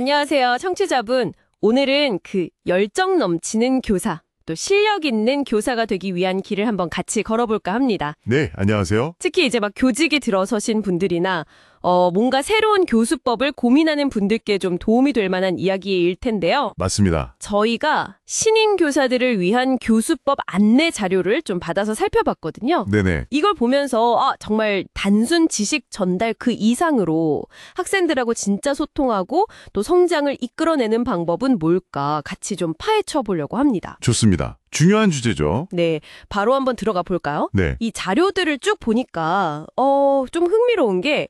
안녕하세요, 청취자분. 오늘은 그 열정 넘치는 교사, 또 실력 있는 교사가 되기 위한 길을 한번 같이 걸어볼까 합니다. 네, 안녕하세요. 특히 이제 막 교직에 들어서신 분들이나 뭔가 새로운 교수법을 고민하는 분들께 좀 도움이 될 만한 이야기일 텐데요. 맞습니다. 저희가 신임 교사들을 위한 교수법 안내 자료를 좀 받아서 살펴봤거든요. 네네. 이걸 보면서 정말 단순 지식 전달 그 이상으로 학생들하고 진짜 소통하고 또 성장을 이끌어내는 방법은 뭘까 같이 좀 파헤쳐 보려고 합니다. 좋습니다. 중요한 주제죠. 네, 바로 한번 들어가 볼까요? 네. 이 자료들을 쭉 보니까 좀 흥미로운 게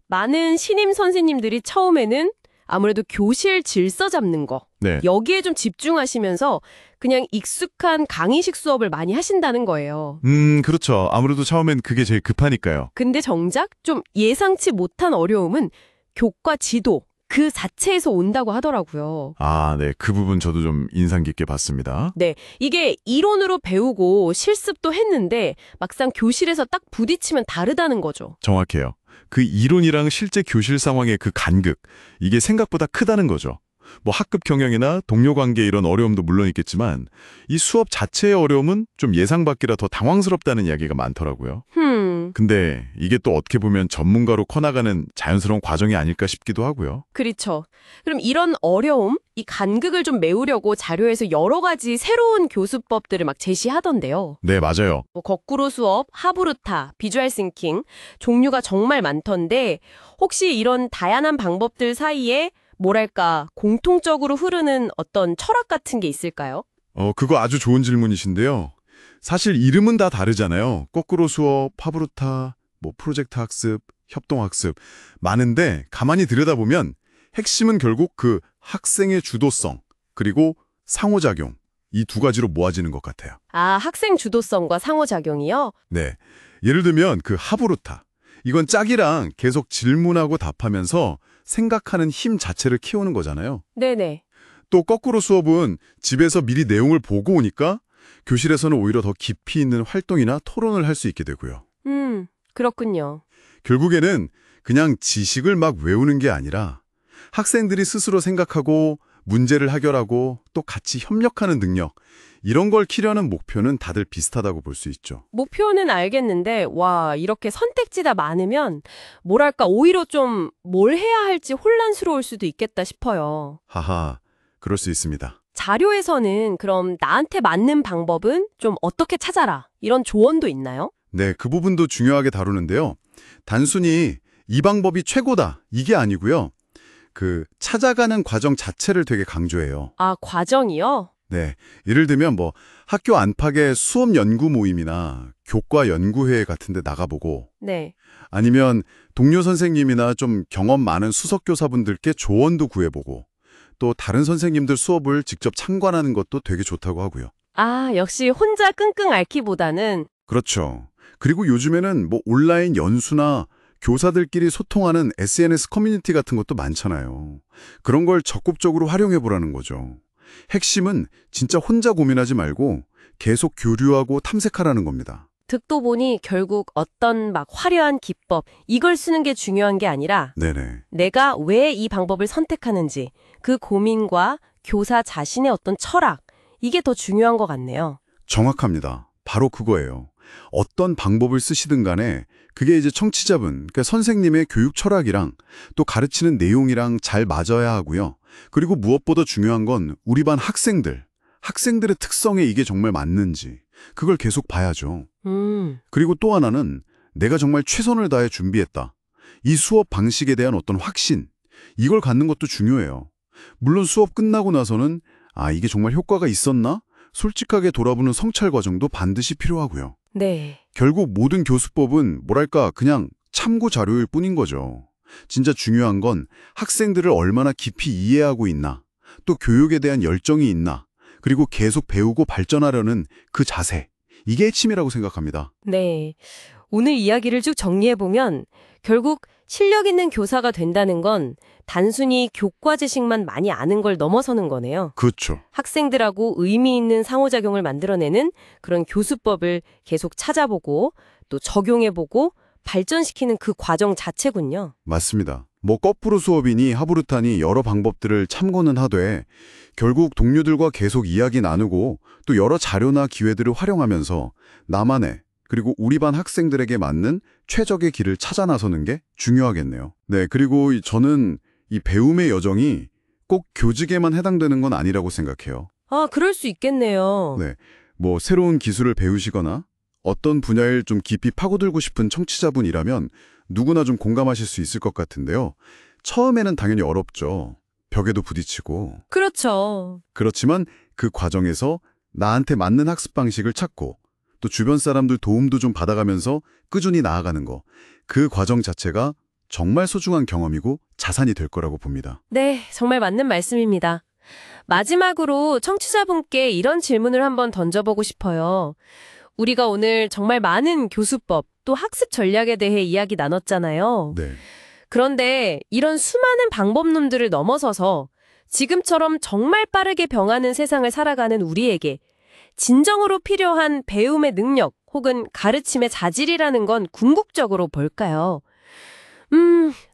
많은 신임 선생님들이 처음에는 아무래도 교실 질서 잡는 거 네. 여기에 좀 집중하시면서 그냥 익숙한 강의식 수업을 많이 하신다는 거예요. 그렇죠. 아무래도 처음엔 그게 제일 급하니까요. 근데 정작 좀 예상치 못한 어려움은 교과 지도 그 자체에서 온다고 하더라고요. 아, 네. 그 부분 저도 좀 인상 깊게 봤습니다. 네, 이게 이론으로 배우고 실습도 했는데 막상 교실에서 딱 부딪히면 다르다는 거죠. 정확해요. 그 이론이랑 실제 교실 상황의 그 간극, 이게 생각보다 크다는 거죠. 뭐 학급 경영이나 동료 관계 이런 어려움도 물론 있겠지만 이 수업 자체의 어려움은 좀 예상 밖이라 더 당황스럽다는 이야기가 많더라고요. 근데 이게 또 어떻게 보면 전문가로 커나가는 자연스러운 과정이 아닐까 싶기도 하고요. 그렇죠. 그럼 이런 어려움, 이 간극을 좀 메우려고 자료에서 여러 가지 새로운 교수법들을 막 제시하던데요. 네, 맞아요. 뭐 거꾸로 수업, 하브루타, 비주얼 싱킹 종류가 정말 많던데 혹시 이런 다양한 방법들 사이에 뭐랄까 공통적으로 흐르는 어떤 철학 같은 게 있을까요? 그거 아주 좋은 질문이신데요. 사실 이름은 다 다르잖아요. 거꾸로 수업, 파브루타, 뭐 프로젝트 학습, 협동 학습 많은데 가만히 들여다보면 핵심은 결국 그 학생의 주도성 그리고 상호작용 이 두 가지로 모아지는 것 같아요. 아, 학생 주도성과 상호작용이요? 네. 예를 들면 그 하브루타. 이건 짝이랑 계속 질문하고 답하면서 생각하는 힘 자체를 키우는 거잖아요. 네네. 또 거꾸로 수업은 집에서 미리 내용을 보고 오니까 교실에서는 오히려 더 깊이 있는 활동이나 토론을 할 수 있게 되고요. 그렇군요. 결국에는 그냥 지식을 막 외우는 게 아니라 학생들이 스스로 생각하고 문제를 해결하고 또 같이 협력하는 능력 이런 걸 키려는 목표는 다들 비슷하다고 볼 수 있죠. 목표는 알겠는데 와, 이렇게 선택지가 많으면 뭐랄까 오히려 좀 뭘 해야 할지 혼란스러울 수도 있겠다 싶어요. 하하, 그럴 수 있습니다. 자료에서는 그럼 나한테 맞는 방법은 좀 어떻게 찾아라 이런 조언도 있나요? 네, 그 부분도 중요하게 다루는데요. 단순히 이 방법이 최고다 이게 아니고요. 그 찾아가는 과정 자체를 되게 강조해요. 아, 과정이요? 네, 예를 들면 뭐 학교 안팎의 수업 연구 모임이나 교과 연구회 같은 데 나가보고 네. 아니면 동료 선생님이나 좀 경험 많은 수석교사분들께 조언도 구해보고 또 다른 선생님들 수업을 직접 참관하는 것도 되게 좋다고 하고요. 아, 역시 혼자 끙끙 앓기보다는 그렇죠. 그리고 요즘에는 뭐 온라인 연수나 교사들끼리 소통하는 SNS 커뮤니티 같은 것도 많잖아요. 그런 걸 적극적으로 활용해보라는 거죠. 핵심은 진짜 혼자 고민하지 말고 계속 교류하고 탐색하라는 겁니다. 듣도 보니 결국 어떤 막 화려한 기법 이걸 쓰는 게 중요한 게 아니라 네네. 내가 왜 이 방법을 선택하는지 그 고민과 교사 자신의 어떤 철학 이게 더 중요한 것 같네요. 정확합니다. 바로 그거예요. 어떤 방법을 쓰시든 간에 그게 이제 청취자분, 그러니까 선생님의 교육 철학이랑 또 가르치는 내용이랑 잘 맞아야 하고요. 그리고 무엇보다 중요한 건 우리 반 학생들의 특성에 이게 정말 맞는지 그걸 계속 봐야죠. 그리고 또 하나는 내가 정말 최선을 다해 준비했다. 이 수업 방식에 대한 어떤 확신, 이걸 갖는 것도 중요해요. 물론 수업 끝나고 나서는 이게 정말 효과가 있었나? 솔직하게 돌아보는 성찰 과정도 반드시 필요하고요. 네. 결국 모든 교수법은 뭐랄까 그냥 참고 자료일 뿐인 거죠. 진짜 중요한 건 학생들을 얼마나 깊이 이해하고 있나, 또 교육에 대한 열정이 있나, 그리고 계속 배우고 발전하려는 그 자세, 이게 핵심이라고 생각합니다. 네. 오늘 이야기를 쭉 정리해보면 결국 실력 있는 교사가 된다는 건 단순히 교과 지식만 많이 아는 걸 넘어서는 거네요. 그렇죠. 학생들하고 의미 있는 상호작용을 만들어내는 그런 교수법을 계속 찾아보고 또 적용해보고 발전시키는 그 과정 자체군요. 맞습니다. 뭐 거꾸로 수업이니 하부르타니 여러 방법들을 참고는 하되 결국 동료들과 계속 이야기 나누고 또 여러 자료나 기회들을 활용하면서 나만의 그리고 우리 반 학생들에게 맞는 최적의 길을 찾아 나서는 게 중요하겠네요. 네, 그리고 저는 이 배움의 여정이 꼭 교직에만 해당되는 건 아니라고 생각해요. 아, 그럴 수 있겠네요. 네, 뭐 새로운 기술을 배우시거나 어떤 분야를 좀 깊이 파고들고 싶은 청취자분이라면 누구나 좀 공감하실 수 있을 것 같은데요. 처음에는 당연히 어렵죠. 벽에도 부딪히고. 그렇죠. 그렇지만 그 과정에서 나한테 맞는 학습 방식을 찾고 또 주변 사람들 도움도 좀 받아가면서 꾸준히 나아가는 거. 그 과정 자체가 정말 소중한 경험이고 자산이 될 거라고 봅니다. 네, 정말 맞는 말씀입니다. 마지막으로 청취자분께 이런 질문을 한번 던져보고 싶어요. 우리가 오늘 정말 많은 교수법, 또 학습 전략에 대해 이야기 나눴잖아요. 네. 그런데 이런 수많은 방법론들을 넘어서서 지금처럼 정말 빠르게 변하는 세상을 살아가는 우리에게 진정으로 필요한 배움의 능력 혹은 가르침의 자질이라는 건 궁극적으로 뭘까요?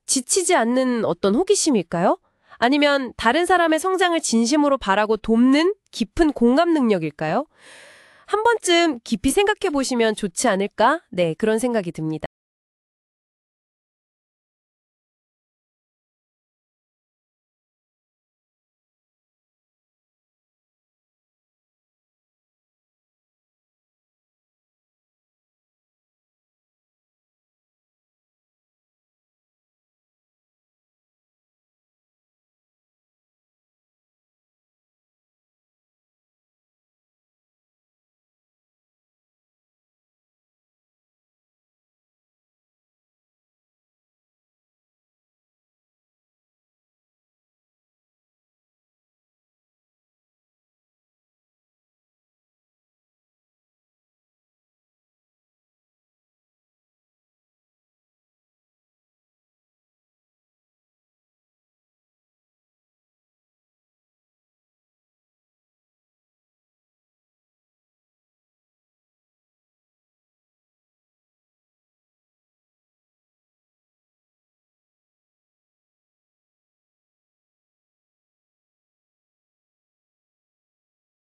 지치지 않는 어떤 호기심일까요? 아니면 다른 사람의 성장을 진심으로 바라고 돕는 깊은 공감 능력일까요? 한 번쯤 깊이 생각해 보시면 좋지 않을까? 네, 그런 생각이 듭니다.